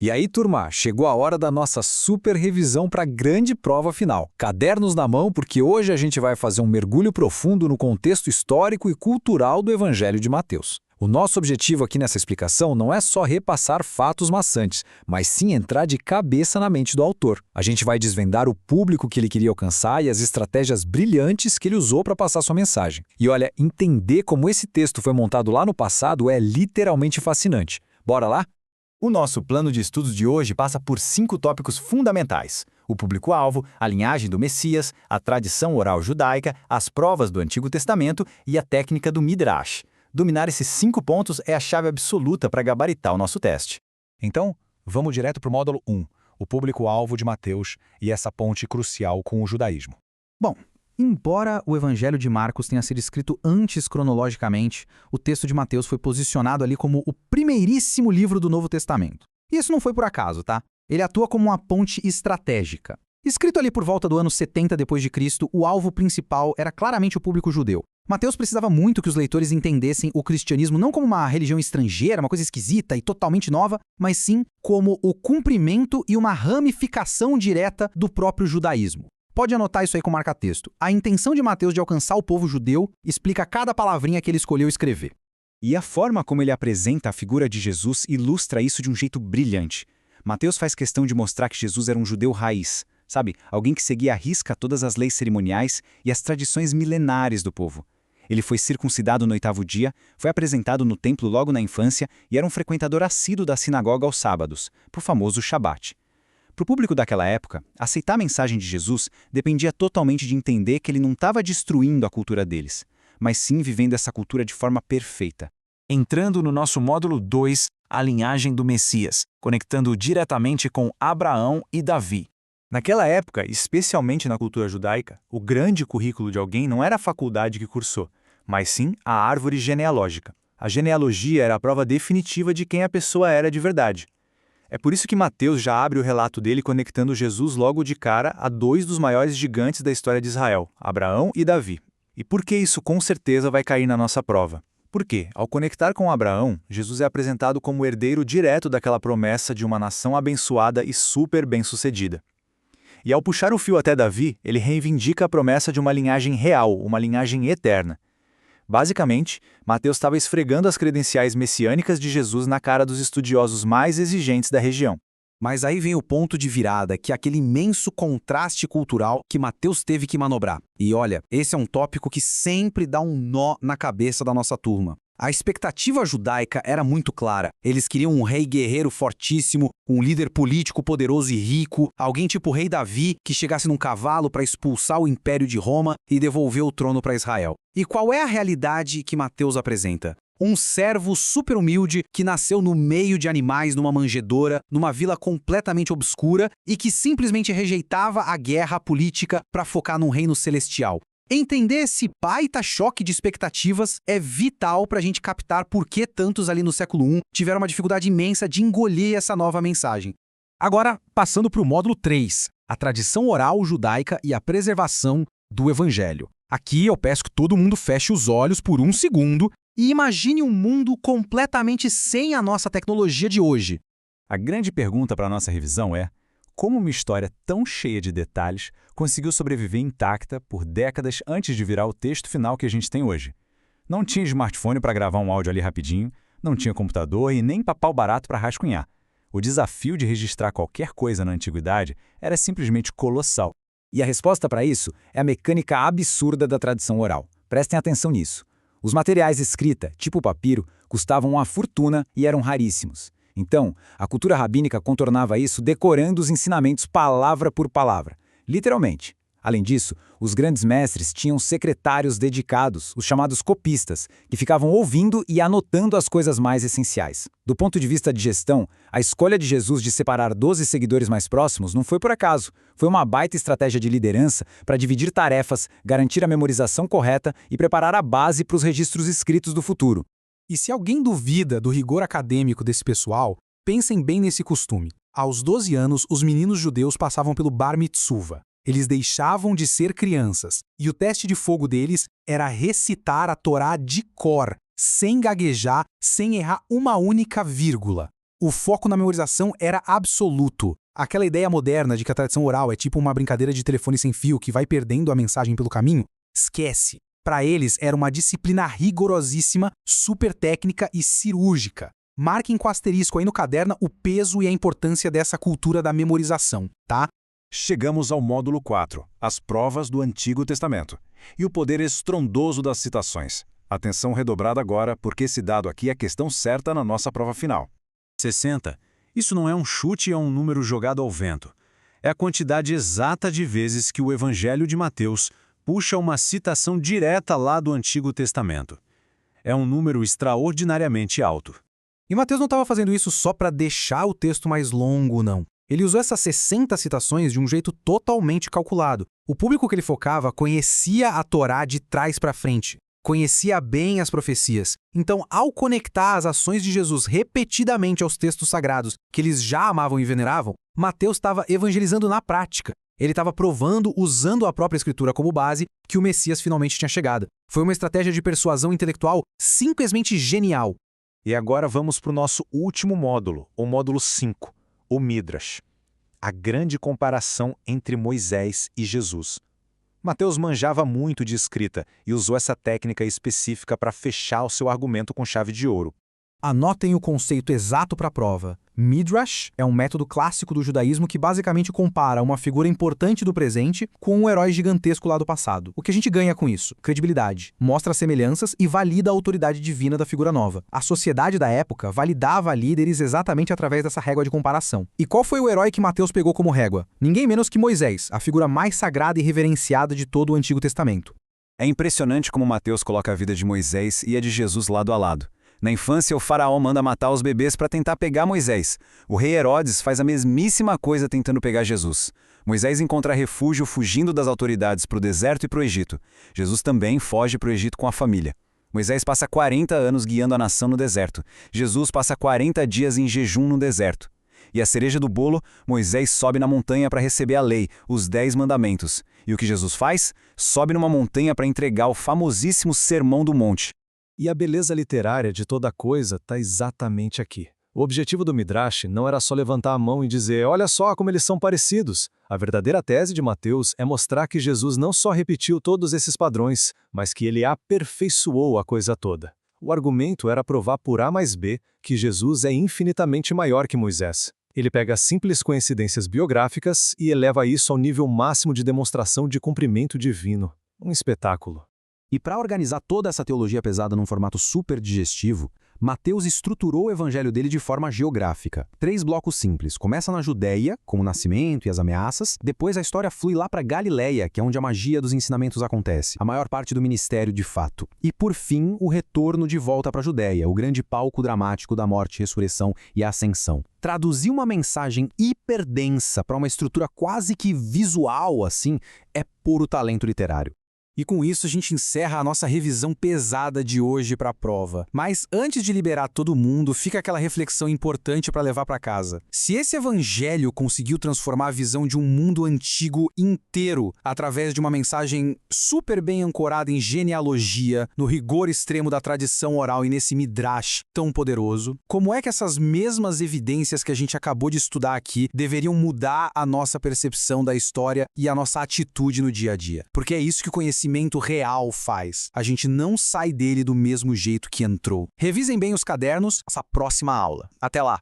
E aí, turma, chegou a hora da nossa super revisão para a grande prova final. Cadernos na mão, porque hoje a gente vai fazer um mergulho profundo no contexto histórico e cultural do Evangelho de Mateus. O nosso objetivo aqui nessa explicação não é só repassar fatos maçantes, mas sim entrar de cabeça na mente do autor. A gente vai desvendar o público que ele queria alcançar e as estratégias brilhantes que ele usou para passar sua mensagem. E olha, entender como esse texto foi montado lá no passado é literalmente fascinante. Bora lá? O nosso plano de estudos de hoje passa por 5 tópicos fundamentais: o público-alvo, a linhagem do Messias, a tradição oral judaica, as provas do Antigo Testamento e a técnica do Midrash. Dominar esses 5 pontos é a chave absoluta para gabaritar o nosso teste. Então, vamos direto para o módulo 1, o público-alvo de Mateus e essa ponte crucial com o judaísmo. Bom, embora o Evangelho de Marcos tenha sido escrito antes cronologicamente, o texto de Mateus foi posicionado ali como o primeiríssimo livro do Novo Testamento. E isso não foi por acaso, tá? Ele atua como uma ponte estratégica. Escrito ali por volta do ano 70 d.C., o alvo principal era claramente o público judeu. Mateus precisava muito que os leitores entendessem o cristianismo não como uma religião estrangeira, uma coisa esquisita e totalmente nova, mas sim como o cumprimento e uma ramificação direta do próprio judaísmo. Pode anotar isso aí com marca-texto. A intenção de Mateus de alcançar o povo judeu explica cada palavrinha que ele escolheu escrever. E a forma como ele apresenta a figura de Jesus ilustra isso de um jeito brilhante. Mateus faz questão de mostrar que Jesus era um judeu raiz, sabe? Alguém que seguia à risca todas as leis cerimoniais e as tradições milenares do povo. Ele foi circuncidado no 8º dia, foi apresentado no templo logo na infância e era um frequentador assíduo da sinagoga aos sábados, pro famoso Shabat. Para o público daquela época, aceitar a mensagem de Jesus dependia totalmente de entender que ele não estava destruindo a cultura deles, mas sim vivendo essa cultura de forma perfeita. Entrando no nosso módulo 2, a linhagem do Messias, conectando diretamente com Abraão e Davi. Naquela época, especialmente na cultura judaica, o grande currículo de alguém não era a faculdade que cursou, mas sim a árvore genealógica. A genealogia era a prova definitiva de quem a pessoa era de verdade. É por isso que Mateus já abre o relato dele conectando Jesus logo de cara a 2 dos maiores gigantes da história de Israel, Abraão e Davi. E por que isso com certeza vai cair na nossa prova? Porque, ao conectar com Abraão, Jesus é apresentado como o herdeiro direto daquela promessa de uma nação abençoada e super bem-sucedida. E ao puxar o fio até Davi, ele reivindica a promessa de uma linhagem real, uma linhagem eterna. Basicamente, Mateus estava esfregando as credenciais messiânicas de Jesus na cara dos estudiosos mais exigentes da região. Mas aí vem o ponto de virada, que é aquele imenso contraste cultural que Mateus teve que manobrar. E olha, esse é um tópico que sempre dá um nó na cabeça da nossa turma. A expectativa judaica era muito clara. Eles queriam um rei guerreiro fortíssimo, um líder político poderoso e rico, alguém tipo o rei Davi, que chegasse num cavalo para expulsar o Império de Roma e devolver o trono para Israel. E qual é a realidade que Mateus apresenta? Um servo super humilde que nasceu no meio de animais numa manjedoura, numa vila completamente obscura e que simplesmente rejeitava a guerra política para focar num reino celestial. Entender esse baita choque de expectativas é vital para a gente captar por que tantos ali no século I tiveram uma dificuldade imensa de engolir essa nova mensagem. Agora, passando para o módulo 3, a tradição oral judaica e a preservação do Evangelho. Aqui eu peço que todo mundo feche os olhos por um segundo e imagine um mundo completamente sem a nossa tecnologia de hoje. A grande pergunta para a nossa revisão é: como uma história tão cheia de detalhes conseguiu sobreviver intacta por décadas antes de virar o texto final que a gente tem hoje? Não tinha smartphone para gravar um áudio ali rapidinho, não tinha computador e nem papel barato para rascunhar. O desafio de registrar qualquer coisa na antiguidade era simplesmente colossal. E a resposta para isso é a mecânica absurda da tradição oral. Prestem atenção nisso. Os materiais escrita, tipo papiro, custavam uma fortuna e eram raríssimos. Então, a cultura rabínica contornava isso decorando os ensinamentos palavra por palavra, literalmente. Além disso, os grandes mestres tinham secretários dedicados, os chamados copistas, que ficavam ouvindo e anotando as coisas mais essenciais. Do ponto de vista de gestão, a escolha de Jesus de separar 12 seguidores mais próximos não foi por acaso. Foi uma baita estratégia de liderança para dividir tarefas, garantir a memorização correta e preparar a base para os registros escritos do futuro. E se alguém duvida do rigor acadêmico desse pessoal, pensem bem nesse costume. Aos 12 anos, os meninos judeus passavam pelo Bar Mitzvah. Eles deixavam de ser crianças, e o teste de fogo deles era recitar a Torá de cor, sem gaguejar, sem errar uma única vírgula. O foco na memorização era absoluto. Aquela ideia moderna de que a tradição oral é tipo uma brincadeira de telefone sem fio que vai perdendo a mensagem pelo caminho, esquece. Para eles era uma disciplina rigorosíssima, super técnica e cirúrgica. Marquem com asterisco aí no caderno o peso e a importância dessa cultura da memorização, tá? Chegamos ao módulo 4, as provas do Antigo Testamento, e o poder estrondoso das citações. Atenção redobrada agora, porque esse dado aqui é a questão certa na nossa prova final. 60. Isso não é um chute, é um número jogado ao vento. É a quantidade exata de vezes que o Evangelho de Mateus puxa uma citação direta lá do Antigo Testamento. É um número extraordinariamente alto. E Mateus não estava fazendo isso só para deixar o texto mais longo, não. Ele usou essas 60 citações de um jeito totalmente calculado. O público que ele focava conhecia a Torá de trás para frente, conhecia bem as profecias. Então, ao conectar as ações de Jesus repetidamente aos textos sagrados que eles já amavam e veneravam, Mateus estava evangelizando na prática. Ele estava provando, usando a própria escritura como base, que o Messias finalmente tinha chegado. Foi uma estratégia de persuasão intelectual simplesmente genial. E agora vamos para o nosso último módulo, o módulo 5, o Midrash. A grande comparação entre Moisés e Jesus. Mateus manjava muito de escrita e usou essa técnica específica para fechar o seu argumento com chave de ouro. Anotem o conceito exato para a prova. Midrash é um método clássico do judaísmo que basicamente compara uma figura importante do presente com um herói gigantesco lá do passado. O que a gente ganha com isso? Credibilidade. Mostra semelhanças e valida a autoridade divina da figura nova. A sociedade da época validava líderes exatamente através dessa régua de comparação. E qual foi o herói que Mateus pegou como régua? Ninguém menos que Moisés, a figura mais sagrada e reverenciada de todo o Antigo Testamento. É impressionante como Mateus coloca a vida de Moisés e a de Jesus lado a lado. Na infância, o faraó manda matar os bebês para tentar pegar Moisés. O rei Herodes faz a mesmíssima coisa tentando pegar Jesus. Moisés encontra refúgio fugindo das autoridades para o deserto e para o Egito. Jesus também foge para o Egito com a família. Moisés passa 40 anos guiando a nação no deserto. Jesus passa 40 dias em jejum no deserto. E a cereja do bolo, Moisés sobe na montanha para receber a lei, os 10 mandamentos. E o que Jesus faz? Sobe numa montanha para entregar o famosíssimo Sermão do Monte. E a beleza literária de toda coisa está exatamente aqui. O objetivo do Midrash não era só levantar a mão e dizer, olha só como eles são parecidos. A verdadeira tese de Mateus é mostrar que Jesus não só repetiu todos esses padrões, mas que ele aperfeiçoou a coisa toda. O argumento era provar por A mais B que Jesus é infinitamente maior que Moisés. Ele pega simples coincidências biográficas e eleva isso ao nível máximo de demonstração de cumprimento divino. Um espetáculo. E para organizar toda essa teologia pesada num formato super digestivo, Mateus estruturou o evangelho dele de forma geográfica. 3 blocos simples. Começa na Judéia, com o nascimento e as ameaças. Depois a história flui lá para Galileia, que é onde a magia dos ensinamentos acontece. A maior parte do ministério de fato. E por fim, o retorno de volta para a Judéia, o grande palco dramático da morte, ressurreição e ascensão. Traduzir uma mensagem hiperdensa para uma estrutura quase que visual, assim, é puro talento literário. E com isso a gente encerra a nossa revisão pesada de hoje para a prova. Mas antes de liberar todo mundo, fica aquela reflexão importante para levar para casa. Se esse evangelho conseguiu transformar a visão de um mundo antigo inteiro através de uma mensagem super bem ancorada em genealogia, no rigor extremo da tradição oral e nesse midrash tão poderoso, como é que essas mesmas evidências que a gente acabou de estudar aqui deveriam mudar a nossa percepção da história e a nossa atitude no dia a dia? Porque é isso que o conhecimento real faz. A gente não sai dele do mesmo jeito que entrou. Revisem bem os cadernos, essa próxima aula. Até lá!